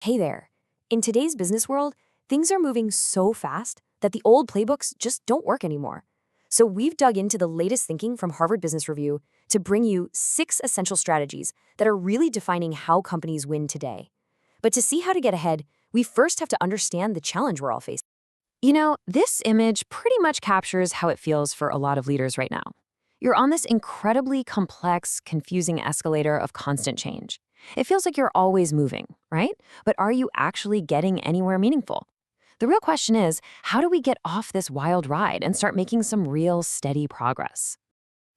Hey there. In today's business world, things are moving so fast that the old playbooks just don't work anymore. So we've dug into the latest thinking from Harvard Business Review to bring you 6 essential strategies that are really defining how companies win today. But to see how to get ahead, we first have to understand the challenge we're all facing. This image pretty much captures how it feels for a lot of leaders right now. You're on this incredibly complex, confusing escalator of constant change. It feels like you're always moving, right? But are you actually getting anywhere meaningful? The real question is, how do we get off this wild ride and start making some real steady progress?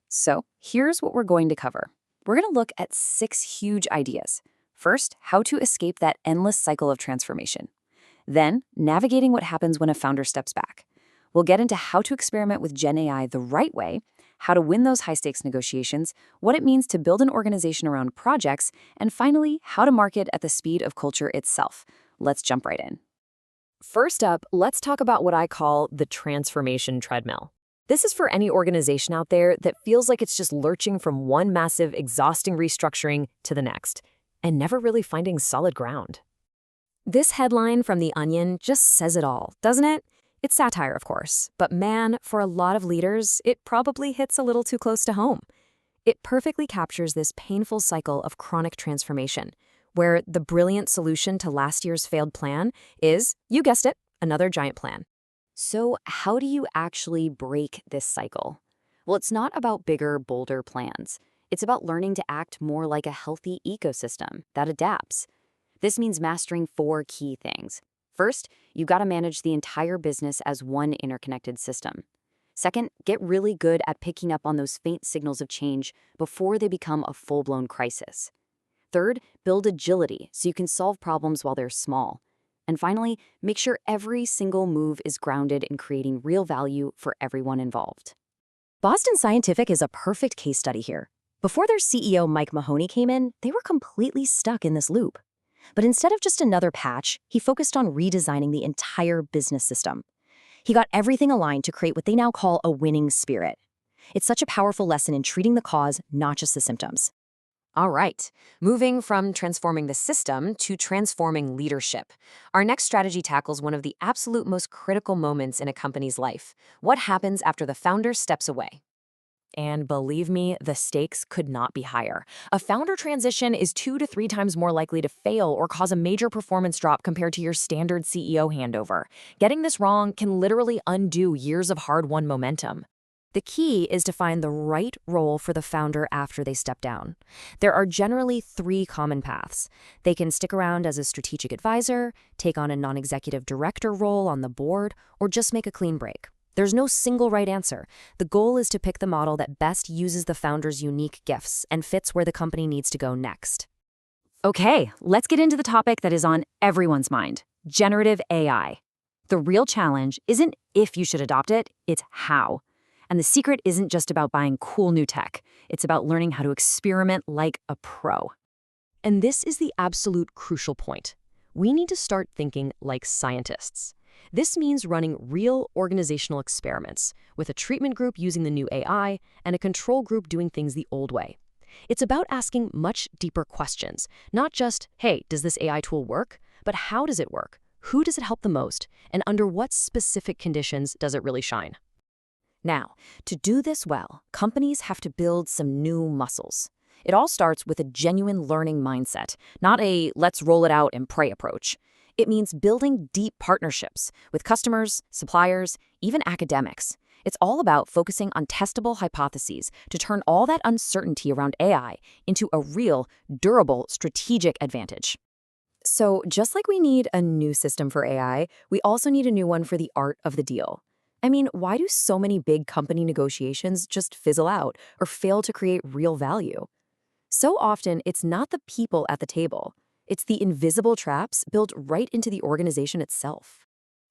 So, here's what we're going to cover. We're going to look at 6 huge ideas. First, how to escape that endless cycle of transformation. Then, navigating what happens when a founder steps back. We'll get into how to experiment with Gen AI the right way, how to win those high-stakes negotiations, what it means to build an organization around projects, and finally, how to market at the speed of culture itself. Let's jump right in. First up, let's talk about what I call the transformation treadmill. This is for any organization out there that feels like it's just lurching from one massive, exhausting restructuring to the next, and never really finding solid ground. This headline from The Onion just says it all, doesn't it? It's satire, of course, but man, for a lot of leaders, it probably hits a little too close to home. It perfectly captures this painful cycle of chronic transformation, where the brilliant solution to last year's failed plan is, you guessed it, another giant plan. So how do you actually break this cycle? Well, it's not about bigger, bolder plans. It's about learning to act more like a healthy ecosystem that adapts. This means mastering 4 key things. First, you've got to manage the entire business as one interconnected system. Second, get really good at picking up on those faint signals of change before they become a full-blown crisis. Third, build agility so you can solve problems while they're small. And finally, make sure every single move is grounded in creating real value for everyone involved. Boston Scientific is a perfect case study here. Before their CEO Mike Mahoney came in, they were completely stuck in this loop. But instead of just another patch, he focused on redesigning the entire business system. He got everything aligned to create what they now call a winning spirit. It's such a powerful lesson in treating the cause, not just the symptoms. All right, moving from transforming the system to transforming leadership. Our next strategy tackles one of the absolute most critical moments in a company's life. What happens after the founder steps away? And believe me, the stakes could not be higher. A founder transition is 2 to 3 times more likely to fail or cause a major performance drop compared to your standard CEO handover. Getting this wrong can literally undo years of hard-won momentum. The key is to find the right role for the founder after they step down. There are generally 3 common paths. They can stick around as a strategic advisor, take on a non-executive director role on the board, or just make a clean break. There's no single right answer. The goal is to pick the model that best uses the founder's unique gifts and fits where the company needs to go next. Okay, let's get into the topic that is on everyone's mind, generative AI. The real challenge isn't if you should adopt it, it's how. And the secret isn't just about buying cool new tech. It's about learning how to experiment like a pro. And this is the absolute crucial point. We need to start thinking like scientists. This means running real organizational experiments, with a treatment group using the new AI and a control group doing things the old way. It's about asking much deeper questions, not just, hey, does this AI tool work? But how does it work? Who does it help the most? And under what specific conditions does it really shine? Now, to do this well, companies have to build some new muscles. It all starts with a genuine learning mindset, not a let's roll it out and pray approach. It means building deep partnerships with customers, suppliers, even academics. It's all about focusing on testable hypotheses to turn all that uncertainty around AI into a real, durable, strategic advantage. So just like we need a new system for AI, we also need a new one for the art of the deal. I mean, why do so many big company negotiations just fizzle out or fail to create real value? So often, it's not the people at the table. It's the invisible traps built right into the organization itself.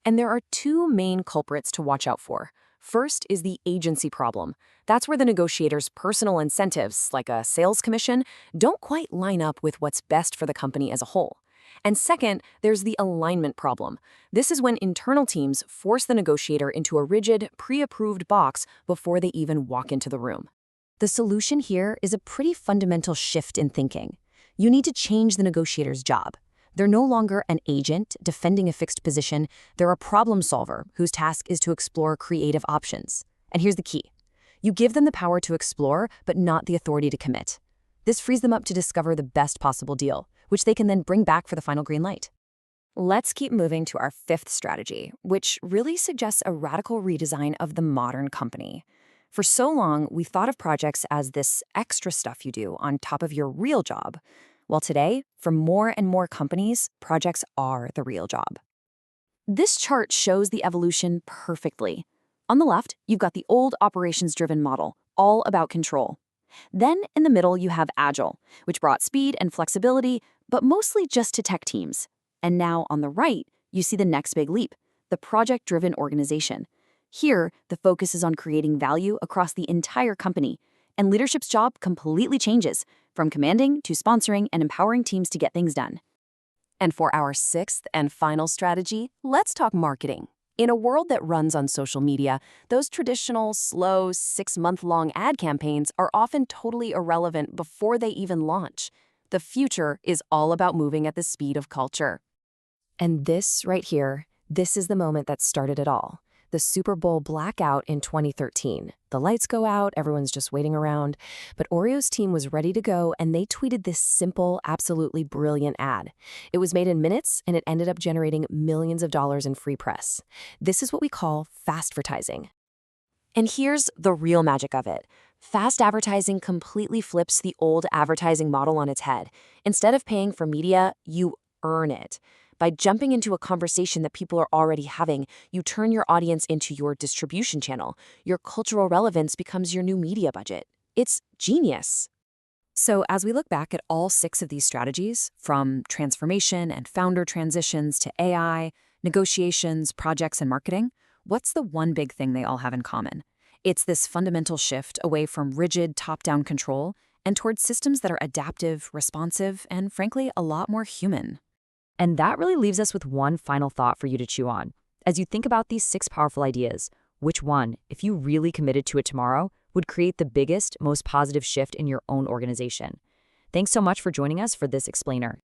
And there are 2 main culprits to watch out for. First is the agency problem. That's where the negotiator's personal incentives, like a sales commission, don't quite line up with what's best for the company as a whole. And second, there's the alignment problem. This is when internal teams force the negotiator into a rigid, pre-approved box before they even walk into the room. The solution here is a pretty fundamental shift in thinking. You need to change the negotiator's job. They're no longer an agent defending a fixed position. They're a problem solver whose task is to explore creative options. And here's the key. You give them the power to explore, but not the authority to commit. This frees them up to discover the best possible deal, which they can then bring back for the final green light. Let's keep moving to our fifth strategy, which really suggests a radical redesign of the modern company. For so long, we thought of projects as this extra stuff you do on top of your real job. Well, today, for more and more companies, projects are the real job. This chart shows the evolution perfectly. On the left, you've got the old operations-driven model, all about control. Then, in the middle, you have Agile, which brought speed and flexibility, but mostly just to tech teams. And now, on the right, you see the next big leap, the project-driven organization. Here, the focus is on creating value across the entire company, and leadership's job completely changes, from commanding to sponsoring and empowering teams to get things done. And for our sixth and final strategy, let's talk marketing. In a world that runs on social media, those traditional, slow, 6-month-long ad campaigns are often totally irrelevant before they even launch. The future is all about moving at the speed of culture. And this right here, this is the moment that started it all. The Super Bowl blackout in 2013. The lights go out, everyone's just waiting around. But Oreo's team was ready to go, and they tweeted this simple, absolutely brilliant ad. It was made in minutes, and it ended up generating millions of dollars in free press. This is what we call fast advertising. And here's the real magic of it. Fast advertising completely flips the old advertising model on its head. Instead of paying for media, you earn it. By jumping into a conversation that people are already having, you turn your audience into your distribution channel. Your cultural relevance becomes your new media budget. It's genius. So as we look back at all 6 of these strategies, from transformation and founder transitions to AI, negotiations, projects, and marketing, what's the one big thing they all have in common? It's this fundamental shift away from rigid top-down control and towards systems that are adaptive, responsive, and frankly, a lot more human. And that really leaves us with one final thought for you to chew on. As you think about these 6 powerful ideas, which one, if you really committed to it tomorrow, would create the biggest, most positive shift in your own organization? Thanks so much for joining us for this explainer.